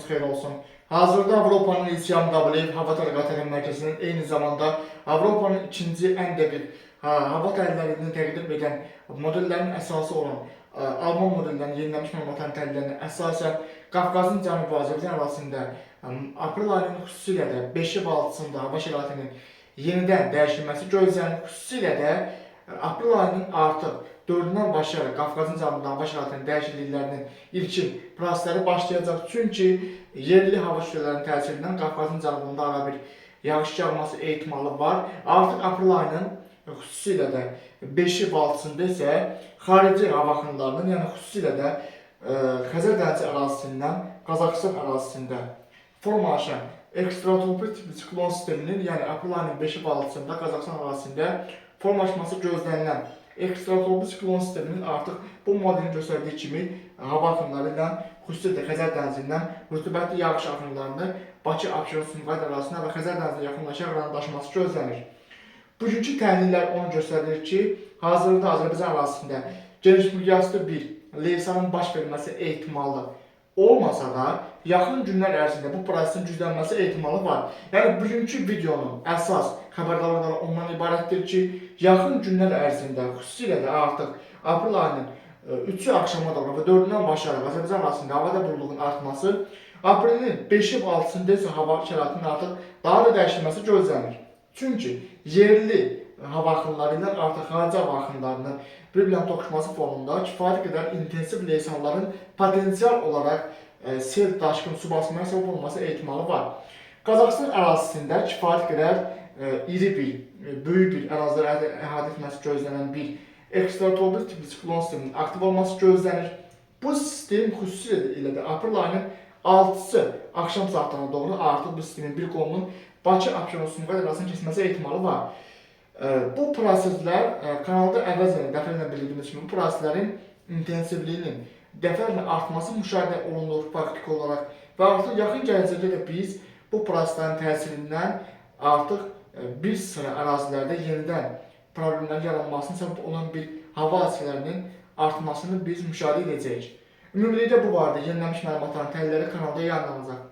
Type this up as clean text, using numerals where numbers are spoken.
xeyir olsun. Hazırda Avropanın İlçiyam Davleyev Hava Tədqiqatları Mərkəzinin eyni zamanda Avropanın ikinci ən dəqiq hava təhlillərini təqdim edən modellərin əsası olan Alman modellərinin yenilənmiş məlumatların təhlillərinə əsasən Qafqazın cənubi və Azərbaycan ərazisində aprel ayının xüsusilə də 5-i və 6-sında hava şəraitinin yenidən dəyişilməsi gözlənir. Xüsusilə də aprel ayının artıq 4-dən başlayaraq Qafqazın cənubunda hava şəraitinin dəyişikliklərinin ilkin prosesləri başlayacaq. Çünki yerli hava şüalarının təsirindən Qafqazın cənubunda ara bir yağış yağması ehtimalı var. Artıq aprel ayının xüsusilə də 5-i və 6-sında isə xarici hava axınlarının, yəni xüsusilə də Xəzər dənizi ərazisindən Qazaxıstan ərazisində formalaşan ekstratropik tipli siklon sisteminin, yəni aprel ayının 5-i və 6-sında Qazaxıstan ərazisində formalaşması gözlənilən ekstratropik siklon sisteminin artıq bu modelin göstərdiyi kimi hava axınları ilə xüsusilə Xəzər dənizindən rütubətli yağış axınlarını Bakı, Abşeron, Sumqayıt ərazisinə və Xəzər dənizinə yaxınlaşan rayona daşıması gözlənir. Bugünkü təhlillər onu göstərir ki, hazırda Azərbaycan ərazisində geniş miqyaslı bir leysanın baş verməsi ehtimalı olmasa da, yaxın günlər ərzində bu prosesin güclənməsi ehtimalı var. Yəni, bugünkü videonun əsas xəbərdarlıqları ondan ibarətdir ki, yaxın günlər ərzində, xüsusilə də artıq aprel ayının 3-ü axşama doğru və 4-dən başlayaraq Azərbaycan ərazisində havada buruluğun artması, aprelin 5-i və 6-sında isə hava şəraitinin artıq daha da dəyişilməsi gözlənir. Çünki yerli hava axınları ilə artıq xarici hava axınlarının bir-birlə toqquşması fonunda kifayət qədər intensiv leysanların potensial olaraq sel, daşqın, su basmaya səbəb olması ehtimalı var. Qazaxıstan ərazisində kifayət qədər iri bir, böyük bir əraziləri əhatə etməsi gözlənən bir ekstratropik tipli siklon sisteminin aktiv olması gözlənir. Bu sistem xüsusilə də aprel ayının 6-sı axşam saatlarına doğru artıq bu sistemin bir qolunun Bakı, Abşeron, Sumqayıt ərazisinin keçməsi ehtimalı var. Bu proseslər kanalda əvvəlcə dəfələrlə bildiyimiz kimi bu proseslərin intensivliyinin dəfələrlə artması müşahidə olunur faktiki olaraq və artıq yaxın gələcəkdə də biz bu proseslərin təsirindən artıq bir sıra ərazilərdə yenidən problemlərin yaranmasına səbəb olan bir hava hadisələrinin artmasını biz müşahidə edəcəyik. Ümumilikdə bu barədə yenilənmiş məlumatların təhlilləri kanalda yayınlanacaq.